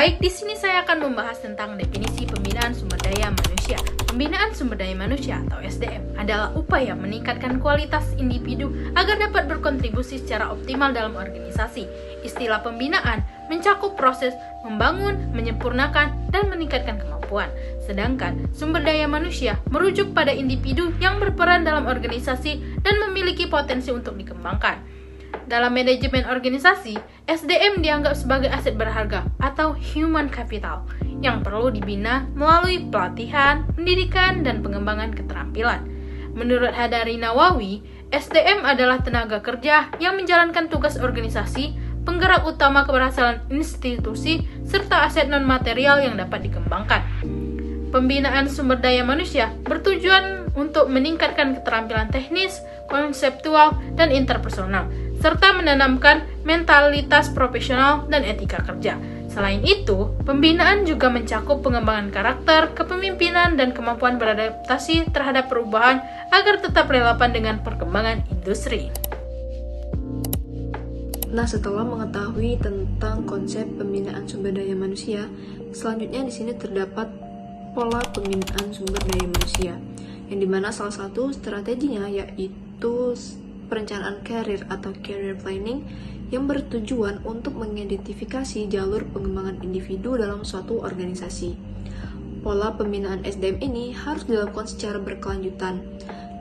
Baik, di sini saya akan membahas tentang definisi pembinaan sumber daya manusia. Pembinaan sumber daya manusia atau SDM adalah upaya meningkatkan kualitas individu agar dapat berkontribusi secara optimal dalam organisasi. Istilah pembinaan mencakup proses membangun, menyempurnakan, dan meningkatkan kemampuan. Sedangkan sumber daya manusia merujuk pada individu yang berperan dalam organisasi dan memiliki potensi untuk dikembangkan. Dalam manajemen organisasi, SDM dianggap sebagai aset berharga atau human capital yang perlu dibina melalui pelatihan, pendidikan, dan pengembangan keterampilan. Menurut Hadari Nawawi, SDM adalah tenaga kerja yang menjalankan tugas organisasi, penggerak utama keberhasilan institusi, serta aset non-material yang dapat dikembangkan. Pembinaan sumber daya manusia bertujuan untuk meningkatkan keterampilan teknis, konseptual, dan interpersonal, serta menanamkan mentalitas profesional dan etika kerja. Selain itu, pembinaan juga mencakup pengembangan karakter, kepemimpinan, dan kemampuan beradaptasi terhadap perubahan agar tetap relevan dengan perkembangan industri. Nah, setelah mengetahui tentang konsep pembinaan sumber daya manusia, selanjutnya di sini terdapat pola pembinaan sumber daya manusia, yang dimana salah satu strateginya yaitu perencanaan karir atau career planning yang bertujuan untuk mengidentifikasi jalur pengembangan individu dalam suatu organisasi. Pola pembinaan SDM ini harus dilakukan secara berkelanjutan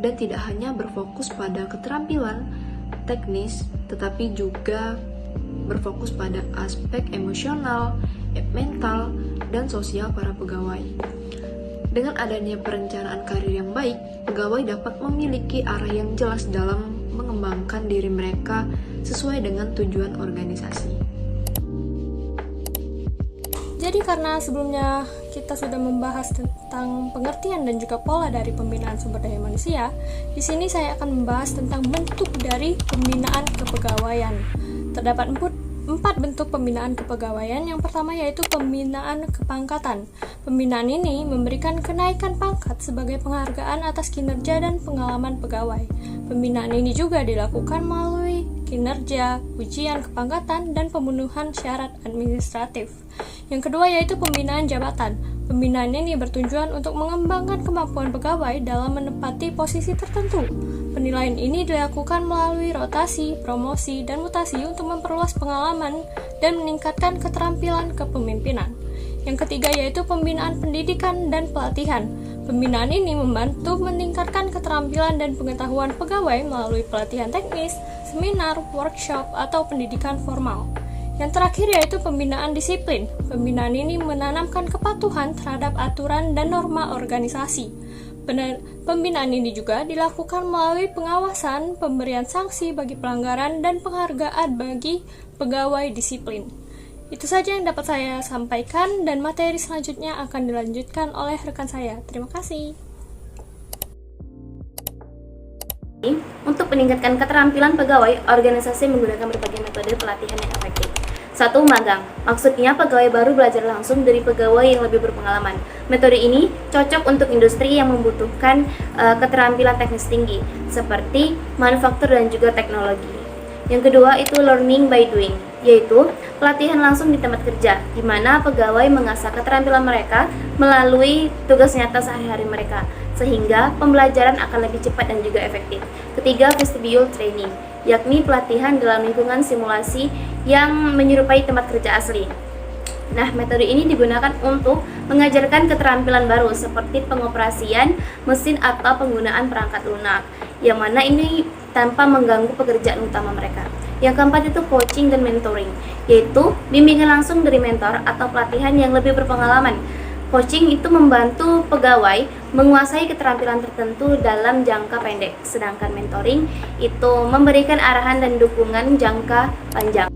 dan tidak hanya berfokus pada keterampilan teknis, tetapi juga berfokus pada aspek emosional, mental, dan sosial para pegawai. Dengan adanya perencanaan karir yang baik, pegawai dapat memiliki arah yang jelas dalam mengembangkan diri mereka sesuai dengan tujuan organisasi. Jadi karena sebelumnya kita sudah membahas tentang pengertian dan juga pola dari pembinaan sumber daya manusia, di sini saya akan membahas tentang bentuk dari pembinaan kepegawaian. Terdapat 4 bentuk pembinaan kepegawaian. Yang pertama yaitu pembinaan kepangkatan. Pembinaan ini memberikan kenaikan pangkat sebagai penghargaan atas kinerja dan pengalaman pegawai. Pembinaan ini juga dilakukan melalui kinerja, ujian kepangkatan, dan pemenuhan syarat administratif. Yang kedua yaitu pembinaan jabatan. Pembinaan ini bertujuan untuk mengembangkan kemampuan pegawai dalam menempati posisi tertentu. Penilaian ini dilakukan melalui rotasi, promosi, dan mutasi untuk memperluas pengalaman dan meningkatkan keterampilan kepemimpinan. Yang ketiga yaitu pembinaan pendidikan dan pelatihan. Pembinaan ini membantu meningkatkan keterampilan dan pengetahuan pegawai melalui pelatihan teknis, seminar, workshop, atau pendidikan formal. Yang terakhir yaitu pembinaan disiplin. Pembinaan ini menanamkan kepatuhan terhadap aturan dan norma organisasi. Pembinaan ini juga dilakukan melalui pengawasan, pemberian sanksi bagi pelanggaran, dan penghargaan bagi pegawai disiplin. Itu saja yang dapat saya sampaikan, dan materi selanjutnya akan dilanjutkan oleh rekan saya. Terima kasih. Untuk meningkatkan keterampilan pegawai, organisasi menggunakan berbagai metode pelatihan yang efektif. 1. Magang. Maksudnya pegawai baru belajar langsung dari pegawai yang lebih berpengalaman. Metode ini cocok untuk industri yang membutuhkan keterampilan teknis tinggi, seperti manufaktur dan juga teknologi. Yang kedua itu learning by doing, yaitu pelatihan langsung di tempat kerja, di mana pegawai mengasah keterampilan mereka melalui tugas nyata sehari-hari mereka, sehingga pembelajaran akan lebih cepat dan juga efektif. Ketiga, vestibule training, yakni pelatihan dalam lingkungan simulasi yang menyerupai tempat kerja asli. Nah, metode ini digunakan untuk mengajarkan keterampilan baru seperti pengoperasian mesin atau penggunaan perangkat lunak, yang mana ini tanpa mengganggu pekerjaan utama mereka. Yang keempat itu coaching dan mentoring, yaitu bimbingan langsung dari mentor atau pelatihan yang lebih berpengalaman. Coaching itu membantu pegawai menguasai keterampilan tertentu dalam jangka pendek, sedangkan mentoring itu memberikan arahan dan dukungan jangka panjang.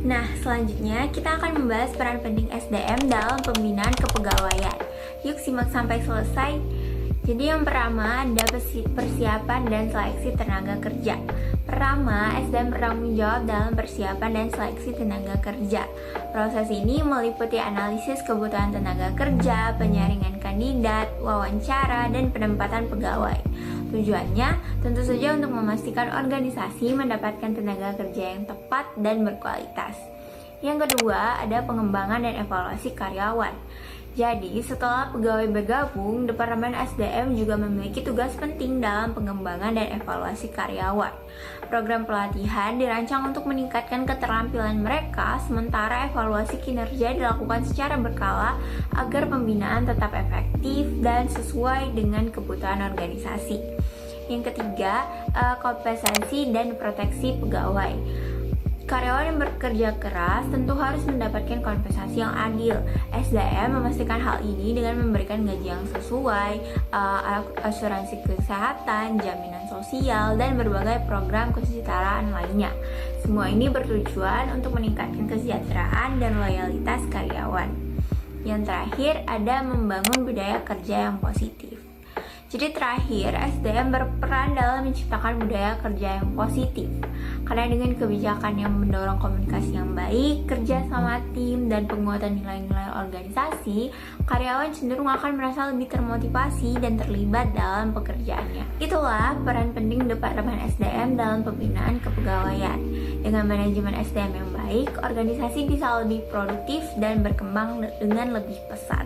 Nah, selanjutnya kita akan membahas peran penting SDM dalam pembinaan kepegawaian. Yuk simak sampai selesai. Jadi yang pertama ada persiapan dan seleksi tenaga kerja. Pertama, SDM bertanggung jawab dalam persiapan dan seleksi tenaga kerja. Proses ini meliputi analisis kebutuhan tenaga kerja, penyaringan kandidat, wawancara, dan penempatan pegawai. Tujuannya tentu saja untuk memastikan organisasi mendapatkan tenaga kerja yang tepat dan berkualitas. Yang kedua, ada pengembangan dan evaluasi karyawan. Jadi, setelah pegawai bergabung, Departemen SDM juga memiliki tugas penting dalam pengembangan dan evaluasi karyawan. Program pelatihan dirancang untuk meningkatkan keterampilan mereka, sementara evaluasi kinerja dilakukan secara berkala agar pembinaan tetap efektif dan sesuai dengan kebutuhan organisasi. Yang ketiga, kompensasi dan proteksi pegawai. Karyawan yang bekerja keras tentu harus mendapatkan kompensasi yang adil. SDM memastikan hal ini dengan memberikan gaji yang sesuai, asuransi kesehatan, jaminan sosial, dan berbagai program kesejahteraan lainnya. Semua ini bertujuan untuk meningkatkan kesejahteraan dan loyalitas karyawan. Yang terakhir, ada membangun budaya kerja yang positif. Jadi terakhir, SDM berperan dalam menciptakan budaya kerja yang positif. Karena dengan kebijakan yang mendorong komunikasi yang baik, kerja sama tim, dan penguatan nilai-nilai organisasi, karyawan cenderung akan merasa lebih termotivasi dan terlibat dalam pekerjaannya. Itulah peran penting Departemen SDM dalam pembinaan kepegawaian. Dengan manajemen SDM yang baik, organisasi bisa lebih produktif dan berkembang dengan lebih pesat.